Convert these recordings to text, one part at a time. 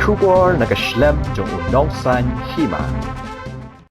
Shubor nakaslem jong unongsan hima.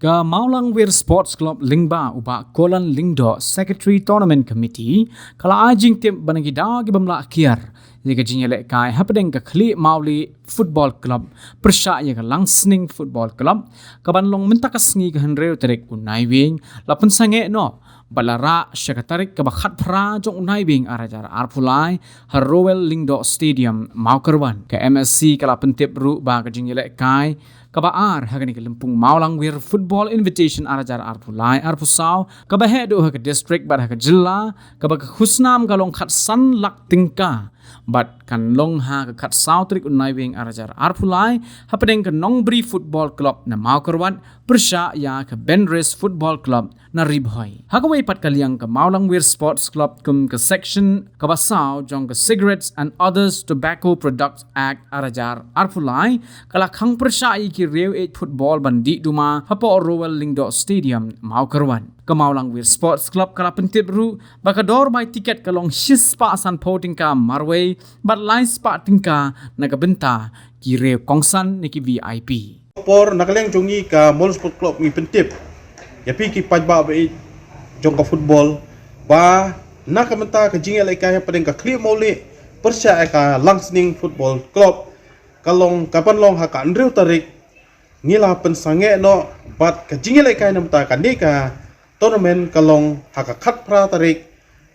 Ka Maulangwir Sports Club Lingba uba Kolan Lingdo Secretary Tournament Committee kala ajing tim banagida gi bamla kiar liga jinyele kai hapdeng ka khli Mauli Football Club persya ya ka Langsning Football Club kabanlong mentakasngi ka henreu terek unai wing lapun sange no balara syakatarik ka bakhat phra jong unai wing arajar arpulai Harowel Lingdo Stadium Maukerwan ka MSC kala pentip ru ba ka jinyele kai kabaar hagani ke Lempung Maulangwir Football Invitation arajar arpulai arpusau kabahe do ke district bar ke jilla kabak khusnam kalong khat san lak tingka bat kan long ha ke khat sautrik unai wing arajar arpulai hapedeng ke Nongbri Football Club na Maukerwan persya ya ke Benres Football Club na Ribhoi hagawai pat kaliang ke Maulangwir Sports Club kum ke section kabasau jong ke Cigarettes and Others Tobacco Products Act arajar arpulai kala khang persya ki Rew 8 Football bandi duma hapo Rowell Lingdo Stadium Maukerwan ke Maulangwir Sports Club kala pentip ru bakador by tiket kalong shispa san po tingka marway bat lain spa tingka nagabenta ki Rew kongsan niki VIP por nakaleng jongi ka Mall Sport Club ngi pentip yapi ki pajba be jong ka football ba nakamenta ka jingel ka padeng ka clear mole persya ka Langsning Football Club kalong kapan long ha ka Andrew Tarik ngila pensange no bat ka jingel ka namta ka ka tournament kalong ha ka khat pra tarik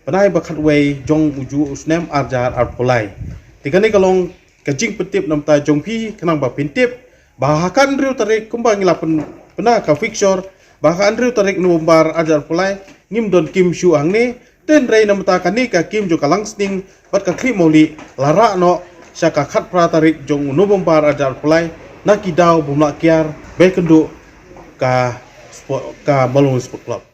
panai ba khat way jong uju usnem arjar arpolai tikani kalong ka jing pentip namta jong pi kanang ba pentip bahakan Andrew Tarik kumbang ngila pena ka fixture bahakan Andrew Tarik numbar arjar arpolai ngim don kim shu angne ten rei namta ka ka kim jo ka Langsning bat ka kli moli lara no syaka khat pra tarik jong numbar arjar arpolai na kidaw bumla kiar bekendo ka Maulangwir Sport Club.